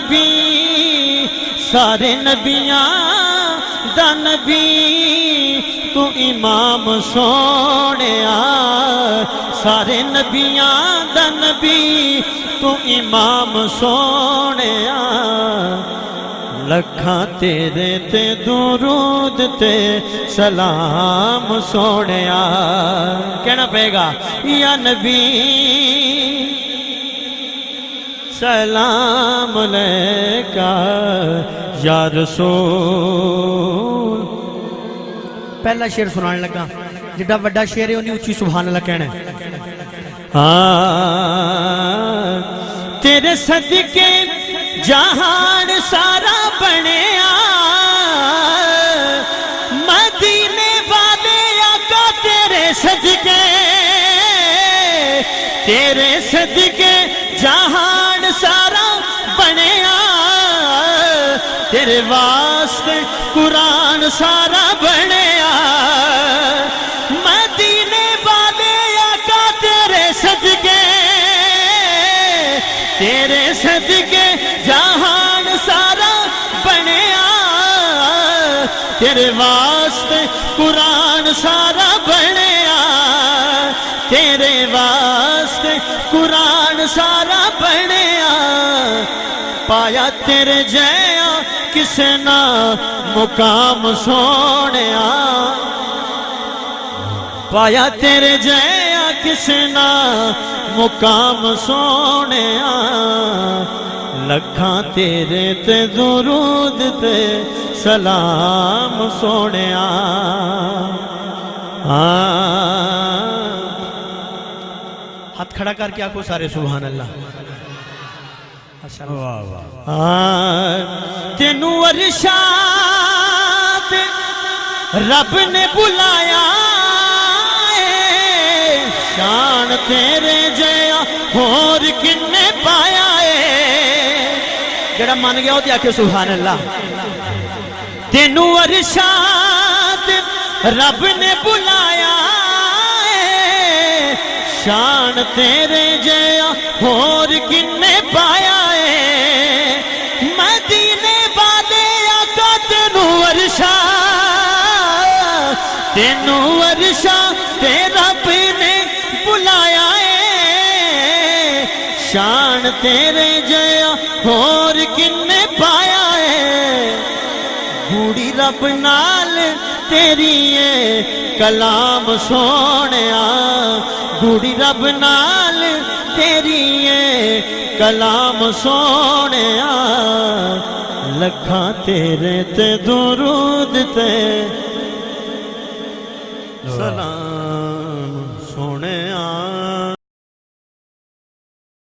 نبی سارے نبیاں دا نبی تو امام سونیا سارے نبیاں دا نبی تو امام سونیا لکھاں تیرے تے درود تے سلام سونیا کہنا پہے گا یا نبی سلام علیکہ یا رسول پہلا شعر سنانے لگا جڑا وڈا شعر ہے انہیں اچھی سبحان اللہ کہنا ہے تیرے صدقے جہان سارا بنیا مدینے والے آقا تیرے صدقے جہان سارا بنیا تیرے واسطے قرآن سارا بنیا مدینے والے آقا تیرے صدقے جہان سارا بنیا تیرے واسطے قرآن سارا بنیا تیرے واسطے قرآن سارا بنیا پایا تیرے جیا کسے نہ مقام سونیا پایا تیرے جیا کسے نہ مقام سونیا لکھاں تیرے تے درود تے سلام سونیا ہاتھ کھڑا کر کے آکو سارے سبحان اللہ تینوں ارشاد رب نے بلایا شان تیرے جیا اور کنے پایا جڑا مان گیا ہوتی آکے سبحان اللہ تینوں ارشاد رب نے بلایا شان تیرے جیا اور کنے پایا مدینے والے آقا تینوں ارشاد تے رب نے بلایا شان تیرے جیا اور کنے پایا گوڑی رب نال تیری کلام سونیا گوڑی رب نال تیری کلام سونیا لکھاں تیرے تے درود تے سلام